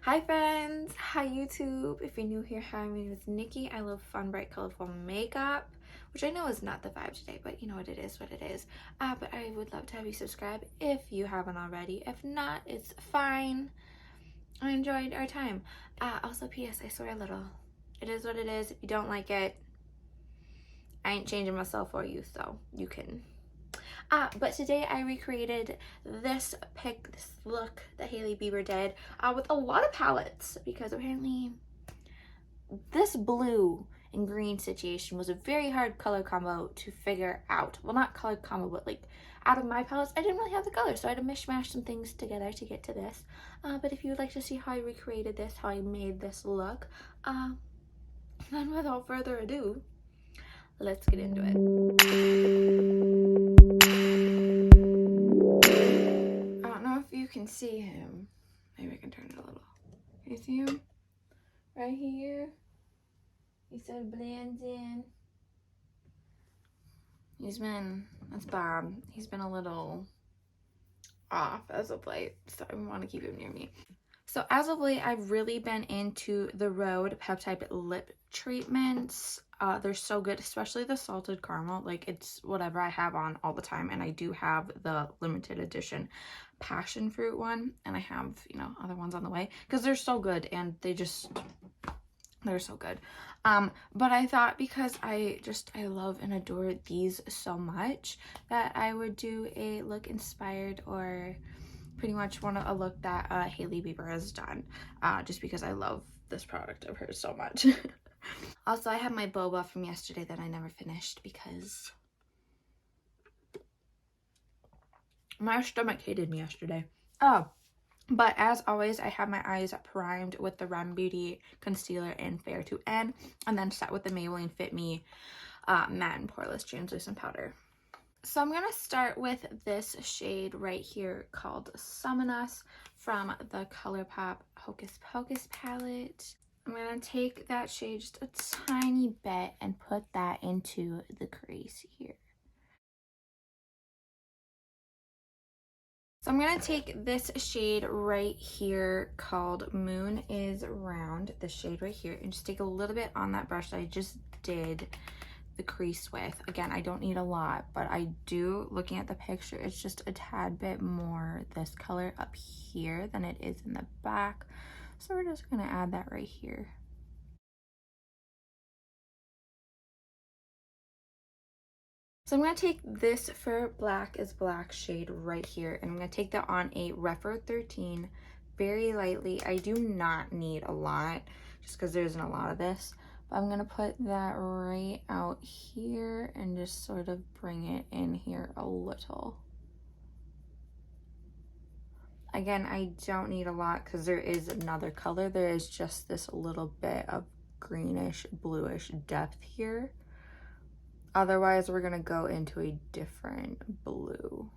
Hi friends, hi YouTube. If you're new here, hi, my name is Nikki. I love fun, bright, colorful makeup, which I know is not the vibe today, but you know what it is, what it is. But I would love to have you subscribe if you haven't already. If not, it's fine. I enjoyed our time. Also, P.S. I swear a little. It is what it is. If you don't like it, I ain't changing myself for you, so you can. But today I recreated this look that Hailey Bieber did with a lot of palettes because apparently this blue and green situation was a very hard color combo to figure out. Well, not color combo, but like out of my palettes, I didn't really have the color, so I had to mishmash some things together to get to this. But if you would like to see how I recreated this, how I made this look, then without further ado, let's get into it. I don't know if you can see him. Maybe I can turn it a little. Can you see him? Right here. He sort of blends in. That's Bob. He's been a little off as of late, so I want to keep him near me. So as of late, I've really been into the Rhode Peptide lip treatments. They're so good, especially the salted caramel. Like, it's whatever I have on all the time, and I do have the limited edition passion fruit one, and I have, you know, other ones on the way because they're so good, and they're so good. But I thought because I love and adore these so much that I would do a look inspired or pretty much a look that Hailey Bieber has done, just because I love this product of hers so much. Also, I have my boba from yesterday that I never finished because my stomach hated me yesterday. Oh, but as always, I have my eyes primed with the Rem Beauty Concealer in Fair to End, and then set with the Maybelline Fit Me Matte and Poreless Translucent Powder. So I'm going to start with this shade right here called Summon Us from the ColourPop Hocus Pocus palette. I'm going to take that shade just a tiny bit and put that into the crease here. So I'm going to take this shade right here called Moon is Round, the shade right here, and just take a little bit on that brush that I just did the crease with. Again, I don't need a lot, but I do, looking at the picture, it's just a tad bit more this color up here than it is in the back. So we're just going to add that right here. So I'm going to take this for Black is Black shade right here, and I'm going to take that on a Rephr 13 very lightly. I do not need a lot just because there isn't a lot of this, but I'm going to put that right out here and just sort of bring it in here a little. Again, I don't need a lot because there is another color. There is just this little bit of greenish, bluish depth here. Otherwise, we're going to go into a different blue.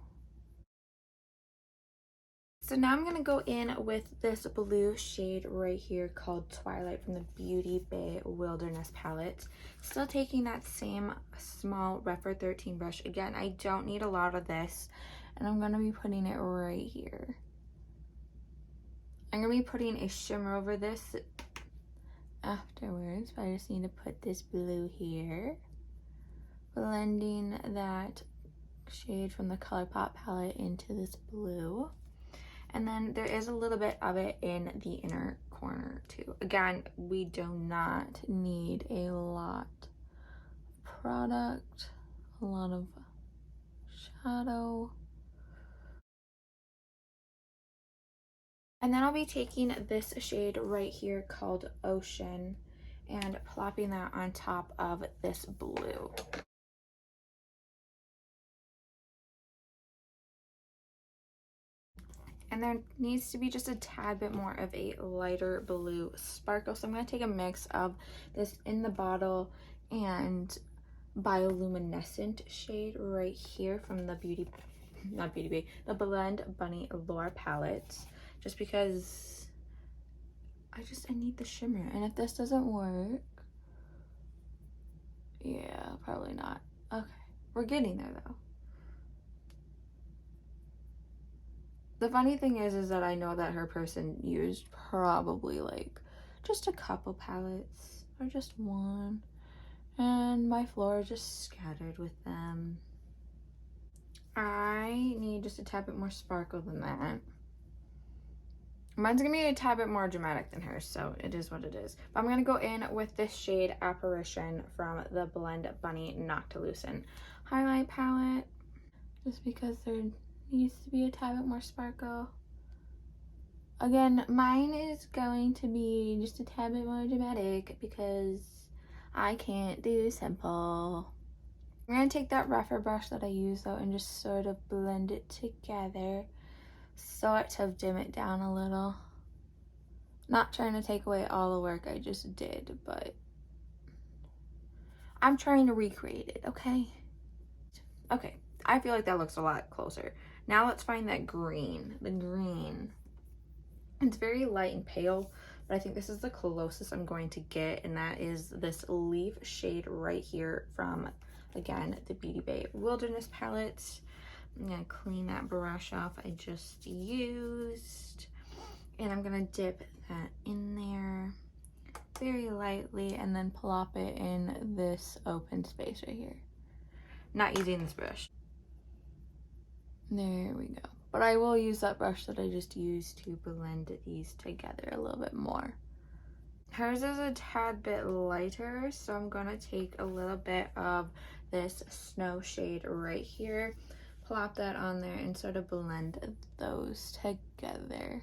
So now I'm going to go in with this blue shade right here called Twilight from the Beauty Bay Wilderness palette. Still taking that same small Rephr 13 brush. Again, I don't need a lot of this, and I'm going to be putting it right here. I'm going to be putting a shimmer over this afterwards, but I just need to put this blue here. Blending that shade from the ColourPop palette into this blue. And then there is a little bit of it in the inner corner too. Again, we do not need a lot of product, a lot of shadow. And then I'll be taking this shade right here called Ocean and plopping that on top of this blue. And there needs to be just a tad bit more of a lighter blue sparkle. So I'm going to take a mix of this In the Bottle and Bioluminescent shade right here from the the Blend Bunny Allure palette. Just because I need the shimmer. And if this doesn't work, yeah, probably not. Okay, we're getting there though. The funny thing is that I know that her person used probably like just a couple palettes or just one, and my floor just scattered with them. I need just a tad bit more sparkle than that. Mine's gonna be a tad bit more dramatic than hers, so it is what it is. But I'm gonna go in with this shade Apparition from the Blend Bunny Noctilucent highlight palette, just because there needs to be a tad bit more sparkle. Again, mine is going to be just a tad bit more dramatic because I can't do simple. I'm gonna take that rougher brush that I use though and just sort of blend it together, sort of dim it down a little. Not trying to take away all the work I just did, but I'm trying to recreate it, okay? Okay, I feel like that looks a lot closer. Now let's find that green, the green. It's very light and pale, but I think this is the closest I'm going to get, and that is this Leaf shade right here from, again, the Beauty Bay Wilderness palette. I'm gonna clean that brush off I just used, and I'm gonna dip that in there very lightly and then plop it in this open space right here. Not using this brush. There we go. But I will use that brush that I just used to blend these together a little bit more. Hers is a tad bit lighter, so I'm gonna take a little bit of this Snow shade right here, plop that on there, and sort of blend those together.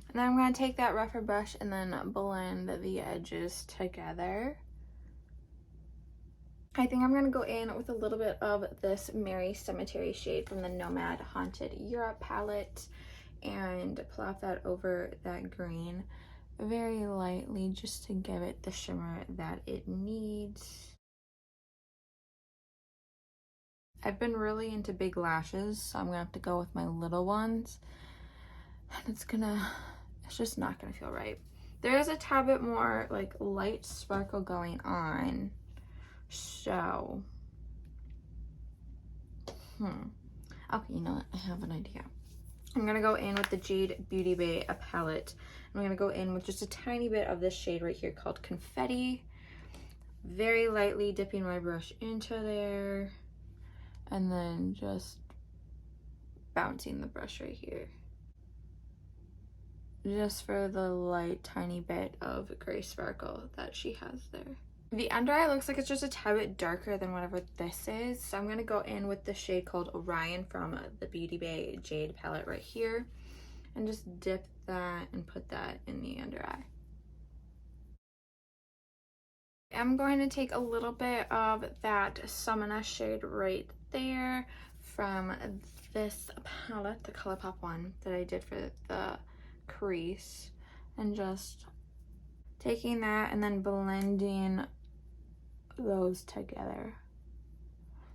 And then I'm going to take that rougher brush and then blend the edges together. I think I'm going to go in with a little bit of this Merry Cemetery shade from the Nomad Haunted Europe palette and plop that over that green very lightly just to give it the shimmer that it needs. I've been really into big lashes, so I'm going to have to go with my little ones. And it's just not gonna feel right. There is a tad bit more like light sparkle going on, so okay, you know what, I have an idea. I'm gonna go in with the Jade Beauty Bay palette. I'm gonna go in with just a tiny bit of this shade right here called Confetti, very lightly dipping my brush into there and then just bouncing the brush right here, just for the light tiny bit of gray sparkle that she has there. The under eye looks like it's just a tad bit darker than whatever this is, so I'm going to go in with the shade called Orion from the Beauty Bay Jade palette right here and just dip that and put that in the under eye. I'm going to take a little bit of that Summoner shade right there from this palette, the ColourPop one that I did for the crease, and just taking that and then blending those together,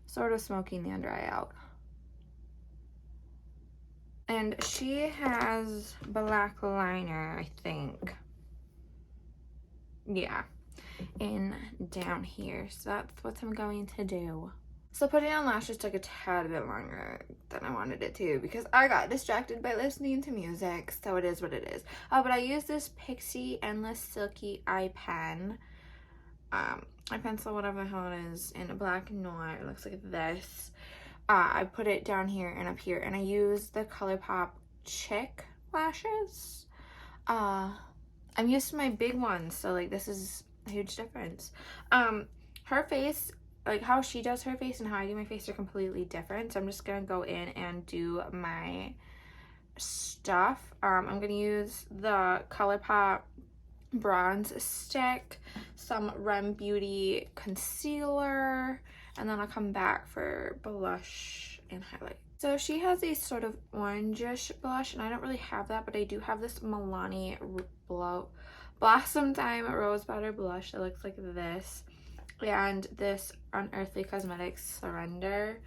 sort of smoking the under eye out. And she has black liner, I think, yeah, in down here, so that's what I'm going to do. So putting on lashes took a tad bit longer than I wanted it to because I got distracted by listening to music, so it is what it is. But I use this Pixie Endless Silky Eye Pen, eye pencil, whatever the hell it is, in a black noir. It looks like this. I put it down here and up here, and I use the ColourPop Chick lashes. I'm used to my big ones, so like this is a huge difference. Her face, like how she does her face and how I do my face are completely different, so I'm just gonna go in and do my stuff. I'm gonna use the ColourPop bronze stick, some Rem Beauty concealer, and then I'll come back for blush and highlight. So she has a sort of orangish blush, and I don't really have that, but I do have this Milani Blossom Time Rose Powder blush that looks like this, and this Unearthly Cosmetics Surrender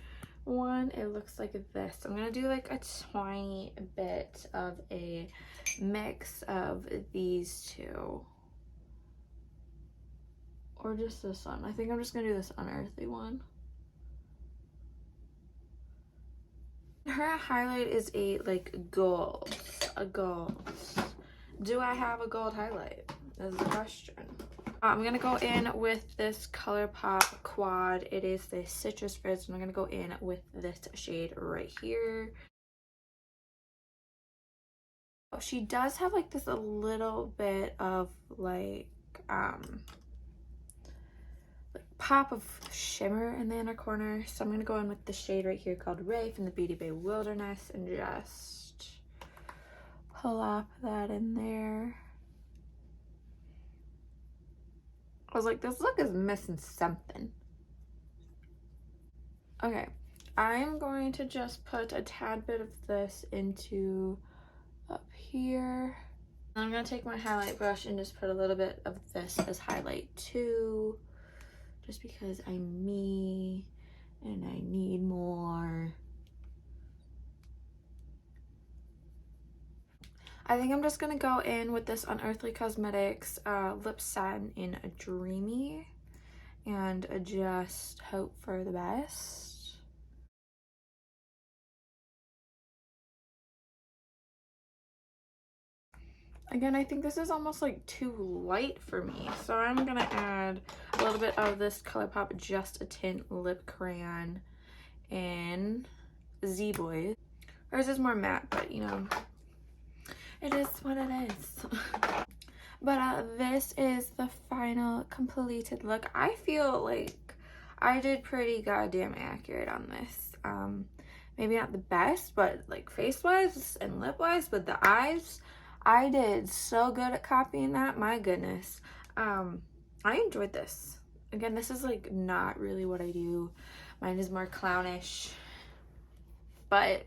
one. It looks like this. I'm gonna do like a tiny bit of a mix of these two, or just this one. I think I'm just gonna do this Unearthly one. Her highlight is a like gold. A gold. Do I have a gold highlight? That's the question. I'm gonna go in with this ColourPop quad. It is the Citrus Frizz, and I'm gonna go in with this shade right here. Oh, she does have like this a little bit of like pop of shimmer in the inner corner, so I'm gonna go in with the shade right here called Ray from the Beauty Bay Wilderness and just plop that in there. I was like, this look is missing something. Okay, I'm going to just put a tad bit of this into up here. I'm gonna take my highlight brush and just put a little bit of this as highlight too, just because I'm me and I need more. I think I'm just gonna go in with this Unearthly Cosmetics lip satin in a Dreamy and just hope for the best. Again, I think this is almost like too light for me, so I'm gonna add a little bit of this ColourPop Just a Tint lip crayon in Z Boys. Ours is more matte, but you know, it is what it is. But this is the final completed look. I feel like I did pretty goddamn accurate on this. Maybe not the best, but like face-wise and lip-wise, but the eyes, I did so good at copying that. My goodness. I enjoyed this. Again, this is like not really what I do. Mine is more clownish, but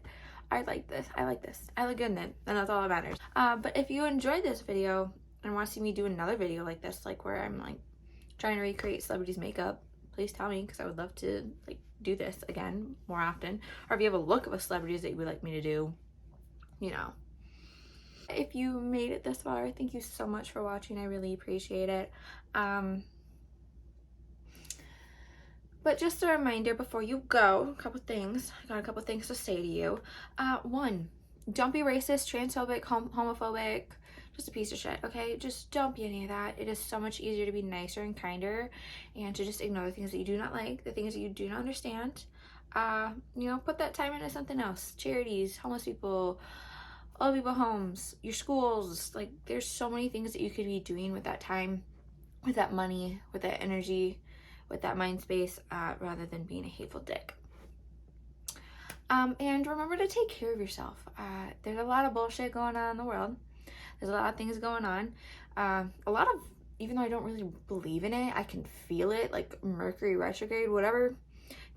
I like this. I like this. I look good in it, and that's all that matters. But if you enjoyed this video and want to see me do another video like this, like where I'm like trying to recreate celebrities' makeup, please tell me, because I would love to like do this again more often. Or if you have a look of a celebrities that you would like me to do, you know. If you made it this far, thank you so much for watching. I really appreciate it. But just a reminder before you go, a couple things. I got a couple things to say to you. One, don't be racist, transphobic, homophobic, just a piece of shit, okay? Just don't be any of that. It is so much easier to be nicer and kinder and to just ignore the things that you do not like, the things that you do not understand. You know, put that time into something else. Charities, homeless people, old people homes, your schools. Like, there's so many things that you could be doing with that time, with that money, with that energy, with that mind space, rather than being a hateful dick. And remember to take care of yourself. There's a lot of bullshit going on in the world. There's a lot of things going on. A lot of, even though I don't really believe in it, I can feel it, like Mercury retrograde, whatever,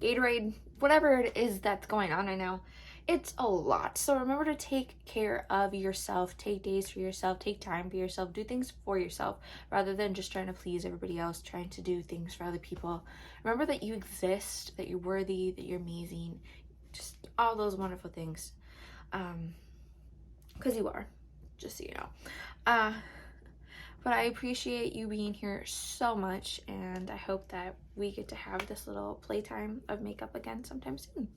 Gatorade, whatever it is that's going on right now. It's a lot. So remember to take care of yourself. Take days for yourself. Take time for yourself. Do things for yourself rather than just trying to please everybody else, trying to do things for other people. Remember that you exist, that you're worthy, that you're amazing. Just all those wonderful things. Because you are, just so you know. But I appreciate you being here so much, and I hope that we get to have this little playtime of makeup again sometime soon.